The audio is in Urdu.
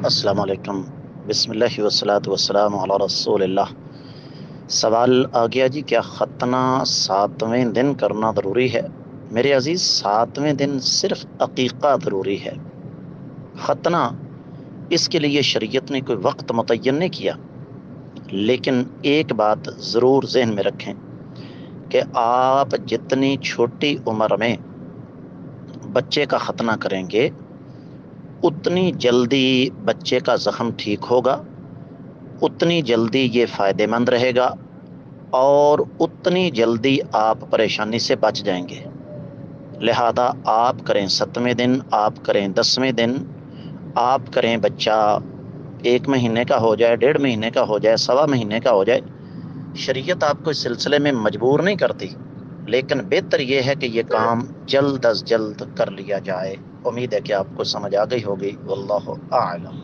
السلام علیکم۔ بسم اللہ والصلاۃ والسلام علی رسول اللہ۔ سوال آ گیا جی، کیا ختنہ 7ویں دن کرنا ضروری ہے؟ میرے عزیز، 7ویں دن صرف عقیقہ ضروری ہے۔ ختنہ اس کے لیے شریعت نے کوئی وقت متعین نہیں کیا، لیکن ایک بات ضرور ذہن میں رکھیں کہ آپ جتنی چھوٹی عمر میں بچے کا ختنہ کریں گے اتنی جلدی بچے کا زخم ٹھیک ہوگا، اتنی جلدی یہ فائدہ مند رہے گا، اور اتنی جلدی آپ پریشانی سے بچ جائیں گے۔ لہذا آپ کریں 7ویں دن، آپ کریں 10ویں دن، آپ کریں بچہ 1 مہینے کا ہو جائے، 1.5 مہینے کا ہو جائے، 1.25 مہینے کا ہو جائے، شریعت آپ کو اس سلسلے میں مجبور نہیں کرتی، لیکن بہتر یہ ہے کہ یہ کام جلد از جلد کر لیا جائے۔ امید ہے کہ آپ کو سمجھ آ گئی ہوگی۔ واللہ اعلم۔